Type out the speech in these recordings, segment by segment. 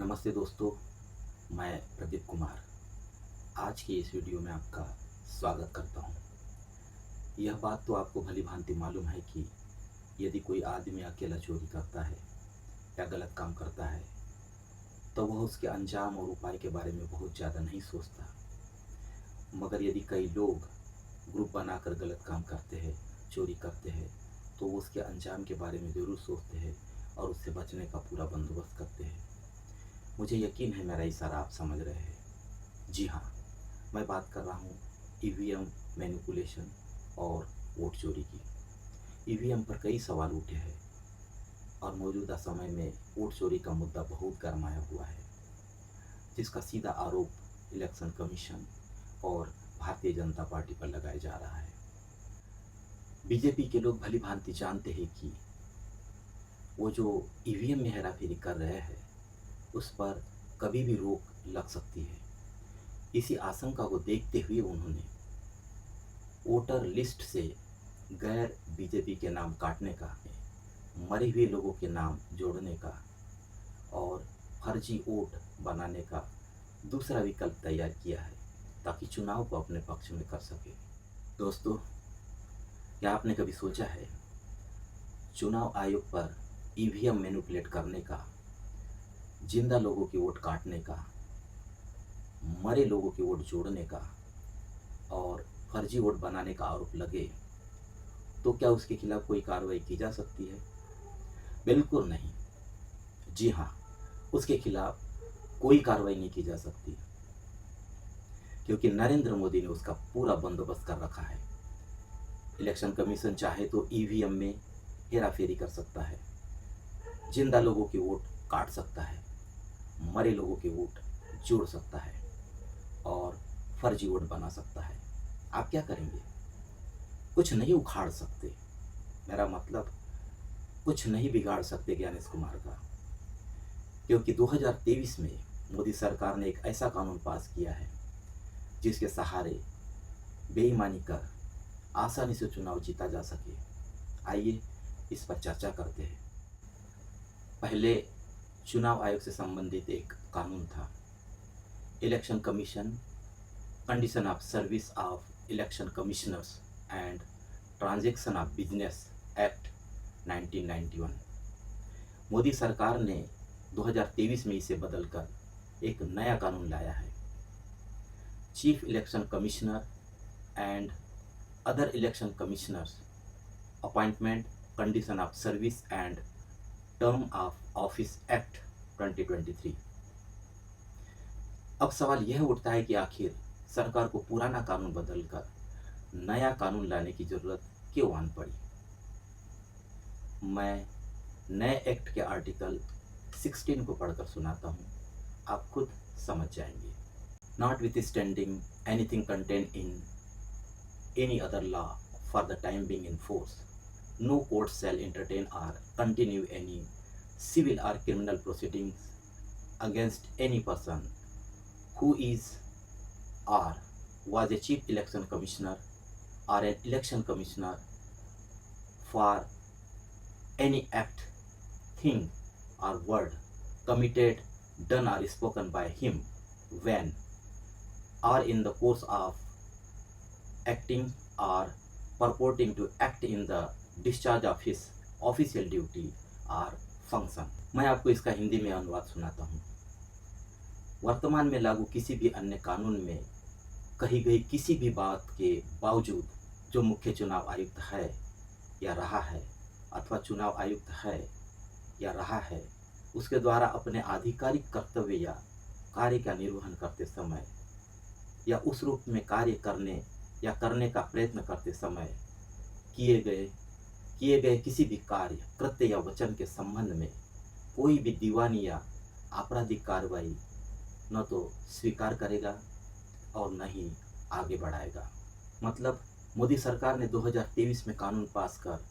नमस्ते दोस्तों, मैं प्रदीप कुमार आज की इस वीडियो में आपका स्वागत करता हूं। यह बात तो आपको भली भांति मालूम है कि यदि कोई आदमी अकेला चोरी करता है या गलत काम करता है तो वह उसके अंजाम और उपाय के बारे में बहुत ज़्यादा नहीं सोचता। मगर यदि कई लोग ग्रुप बनाकर गलत काम करते हैं, चोरी करते हैं, तो वो उसके अंजाम के बारे में ज़रूर सोचते हैं और उससे बचने का पूरा बंदोबस्त करते हैं। मुझे यकीन है मेरा इशारा आप समझ रहे हैं। जी हाँ, मैं बात कर रहा हूँ ईवीएम मैनिपुलेशन और वोट चोरी की। ईवीएम पर कई सवाल उठे हैं और मौजूदा समय में वोट चोरी का मुद्दा बहुत गरमाया हुआ है, जिसका सीधा आरोप इलेक्शन कमीशन और भारतीय जनता पार्टी पर लगाया जा रहा है। बीजेपी के लोग भली भांति जानते हैं कि वो जो ईवीएम में हेराफेरी कर रहे हैं उस पर कभी भी रोक लग सकती है। इसी आशंका को देखते हुए उन्होंने वोटर लिस्ट से गैर बीजेपी के नाम काटने का, मरे हुए लोगों के नाम जोड़ने का और फर्जी वोट बनाने का दूसरा विकल्प तैयार किया है ताकि चुनाव को अपने पक्ष में कर सके। दोस्तों, क्या आपने कभी सोचा है चुनाव आयोग पर ईवीएम मैनिपुलेट करने का, जिंदा लोगों की वोट काटने का, मरे लोगों की वोट जोड़ने का और फर्जी वोट बनाने का आरोप लगे तो क्या उसके खिलाफ कोई कार्रवाई की जा सकती है? बिल्कुल नहीं। जी हाँ, उसके खिलाफ कोई कार्रवाई नहीं की जा सकती क्योंकि नरेंद्र मोदी ने उसका पूरा बंदोबस्त कर रखा है। इलेक्शन कमीशन चाहे तो ईवीएम में हेराफेरी कर सकता है, जिंदा लोगों की वोट काट सकता है, मरे लोगों की वोट जोड़ सकता है और फर्जी वोट बना सकता है। आप क्या करेंगे? कुछ नहीं उखाड़ सकते। मेरा मतलब कुछ नहीं बिगाड़ सकते ज्ञानेश कुमार का, क्योंकि 2023 में मोदी सरकार ने एक ऐसा कानून पास किया है जिसके सहारे बेईमानी कर आसानी से चुनाव जीता जा सके। आइए इस पर चर्चा करते हैं। पहले चुनाव आयोग से संबंधित एक कानून था, election commission condition of service of election commissioners and transaction of business act 1991। Modi सरकार ने 2023 में इसे बदलकर एक नया कानून लाया है, chief election commissioner and other election commissioners appointment condition of service and term of office act 2023। अब सवाल यह उठता है कि आखिर सरकार को पुराना कानून बदलकर नया कानून लाने की जरूरत क्यों आन पड़ी? मैं नए एक्ट के आर्टिकल 16 को पढ़कर सुनाता हूँ, आप खुद समझ जाएंगे। Notwithstanding anything contain in any other law for the time being in force, no court shall entertain or continue any civil or criminal proceedings against any person who is or was a chief election commissioner or an election commissioner for any act, thing or word committed, done or spoken by him when or in the course of acting or purporting to act in the discharge of his official duty or function। मैं आपको इसका हिंदी में अनुवाद सुनाता हूँ। वर्तमान में लागू किसी भी अन्य कानून में कही गई किसी भी बात के बावजूद जो मुख्य चुनाव आयुक्त है या रहा है अथवा चुनाव आयुक्त है या रहा है उसके द्वारा अपने आधिकारिक कर्तव्य या कार्य का निर्वहन करते समय या उस रूप में कार्य करने या करने का प्रयत्न करते समय किए गए किसी भी कार्य, कृत्य या वचन के संबंध में कोई भी दीवानी या आपराधिक कार्रवाई न तो स्वीकार करेगा और न ही आगे बढ़ाएगा। मतलब मोदी सरकार ने 2023 में कानून पास कर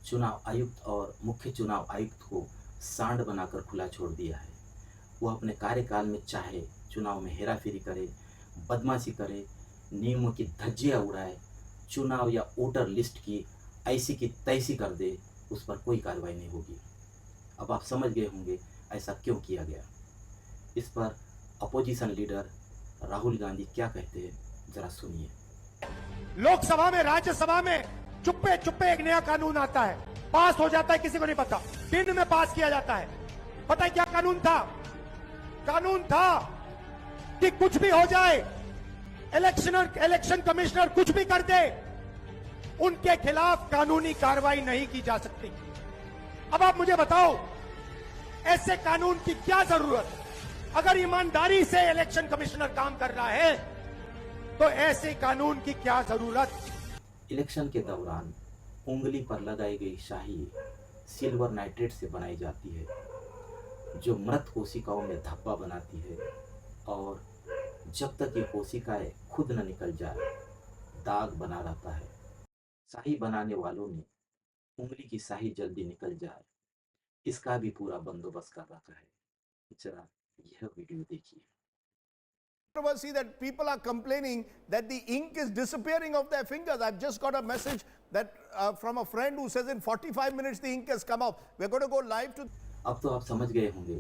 चुनाव आयुक्त और मुख्य चुनाव आयुक्त को सांड बनाकर खुला छोड़ दिया है। वो अपने कार्यकाल में चाहे चुनाव में हेराफेरी करे, बदमाशी करे, नियमों की धज्जियां उड़ाए, चुनाव या वोटर लिस्ट की ऐसी की तैसी कर दे, उस पर कोई कार्रवाई नहीं होगी। अब आप समझ गए होंगे ऐसा क्यों किया गया। इस पर अपोजिशन लीडर राहुल गांधी क्या कहते हैं, जरा सुनिए। लोकसभा में, राज्यसभा में चुप्पे चुप्पे एक नया कानून आता है, पास हो जाता है, किसी को नहीं पता, दिन में पास किया जाता है। पता है क्या कानून था? कानून था कि कुछ भी हो जाए, इलेक्शन कमिश्नर कुछ भी कर दे, उनके खिलाफ कानूनी कार्रवाई नहीं की जा सकती। अब आप मुझे बताओ, ऐसे कानून की क्या जरूरत? अगर ईमानदारी से इलेक्शन कमिश्नर काम कर रहा है तो ऐसे कानून की क्या जरूरत? इलेक्शन के दौरान उंगली पर लगाई गई शाही सिल्वर नाइट्रेट से बनाई जाती है, जो मृत कोशिकाओं में धब्बा बनाती है, और जब तक ये कोशिकाएं खुद न निकल जाए दाग बना रहता है। शाही बनाने वालों ने उंगली की शाही जल्दी निकल जाए, इसका भी पूरा बंदोबस्त कर रखा है। जरा यह वीडियो देखिए। Controversy that people are complaining that the ink is disappearing off their fingers. I've just got a message that from a friend who says in 45 minutes the ink has come out. We're going to go live to. अब तो आप समझ गए होंगे,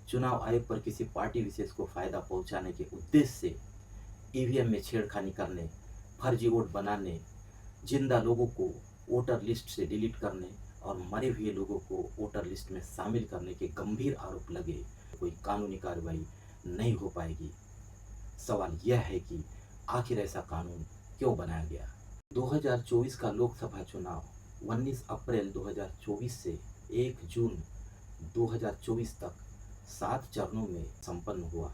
चुनाव आयोग पर किसी पार्टी विशेष को फायदा पहुंचाने के उद्देश्य से ईवीएम में छेड़खानी करने, फर्जी वोट बनाने, जिंदा लोगों को वोटर लिस्ट से डिलीट करने और मरे हुए लोगों को वोटर लिस्ट में शामिल करने के गंभीर आरोप लगे, कोई कानूनी कार्रवाई नहीं हो पाएगी। सवाल यह है कि आखिर ऐसा कानून क्यों बनाया गया। 2024 का लोकसभा चुनाव 19 अप्रैल 2024 से 1 जून 2024 तक 7 चरणों में संपन्न हुआ।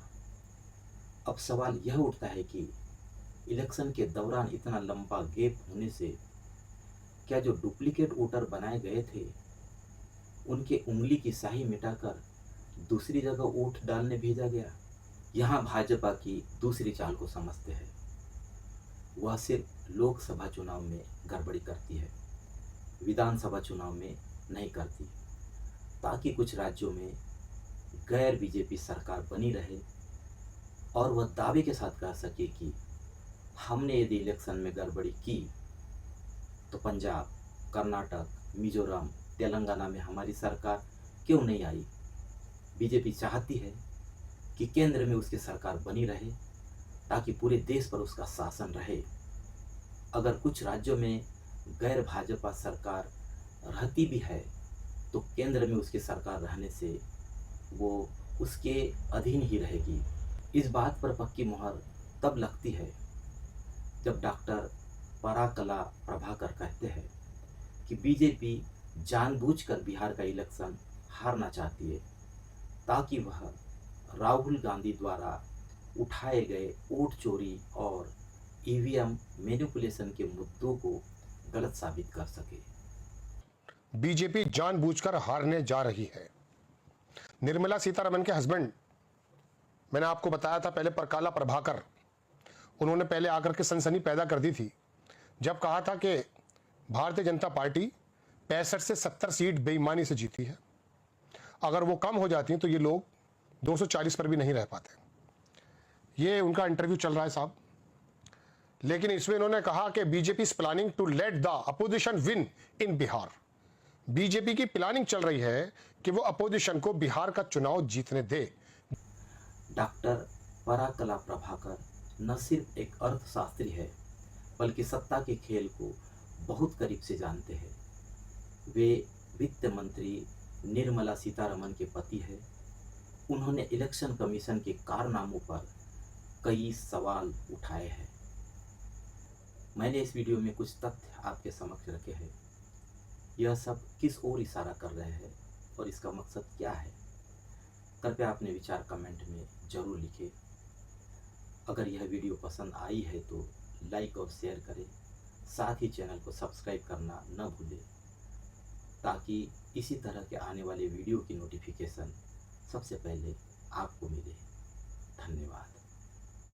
अब सवाल यह उठता है कि इलेक्शन के दौरान इतना लंबा गैप होने से क्या जो डुप्लीकेट वोटर बनाए गए थे उनके उंगली की स्याही मिटाकर दूसरी जगह वोट डालने भेजा गया? यहाँ भाजपा की दूसरी चाल को समझते हैं। वह सिर्फ लोकसभा चुनाव में गड़बड़ी करती है, विधानसभा चुनाव में नहीं करती, ताकि कुछ राज्यों में गैर बीजेपी सरकार बनी रहे और वह दावे के साथ कह सके कि हमने यदि इलेक्शन में गड़बड़ी की तो पंजाब, कर्नाटक, मिजोरम, तेलंगाना में हमारी सरकार क्यों नहीं आई। बीजेपी चाहती है कि केंद्र में उसकी सरकार बनी रहे ताकि पूरे देश पर उसका शासन रहे। अगर कुछ राज्यों में गैर भाजपा सरकार रहती भी है तो केंद्र में उसकी सरकार रहने से वो उसके अधीन ही रहेगी। इस बात पर पक्की मुहर तब लगती है जब डॉक्टर पराकला प्रभाकर कहते हैं कि बीजेपी जानबूझकर बिहार का इलेक्शन हारना चाहती है ताकि वह राहुल गांधी द्वारा उठाए गए वोट चोरी और ईवीएम मैनिपुलेशन के मुद्दों को गलत साबित कर सके। बीजेपी जानबूझकर हारने जा रही है। निर्मला सीतारमण के हस्बैंड, मैंने आपको बताया था पहले, परकाला प्रभाकर, उन्होंने पहले आकर के सनसनी पैदा कर दी थी जब कहा था कि भारतीय जनता पार्टी 65 से 70 सीट बेईमानी से जीती है, अगर वो कम हो जाती हैं तो ये लोग 240 पर भी नहीं रह पाते। ये उनका इंटरव्यू चल रहा है साहब। लेकिन इसमें इन्होंने कहा कि BJP is planning to let the opposition win in Bihar. BJP की प्लानिंग चल रही है कि वो अपोजिशन को बिहार का चुनाव जीतने दे। डॉक्टर पराकला प्रभाकर न सिर्फ एक अर्थशास्त्री है बल्कि सत्ता के खेल को बहुत करीब से जानते हैं। वे वित्त मंत्री निर्मला सीतारमण के पति हैं। उन्होंने इलेक्शन कमीशन के कारनामों पर कई सवाल उठाए हैं। मैंने इस वीडियो में कुछ तथ्य आपके समक्ष रखे हैं। यह सब किस ओर इशारा कर रहे हैं और इसका मकसद क्या है? कृपया अपने विचार कमेंट में जरूर लिखें। अगर यह वीडियो पसंद आई है तो लाइक और शेयर करें, साथ ही चैनल को सब्सक्राइब करना न भूलें ताकि इसी तरह के आने वाले वीडियो की नोटिफिकेशन सबसे पहले आपको मिले। धन्यवाद।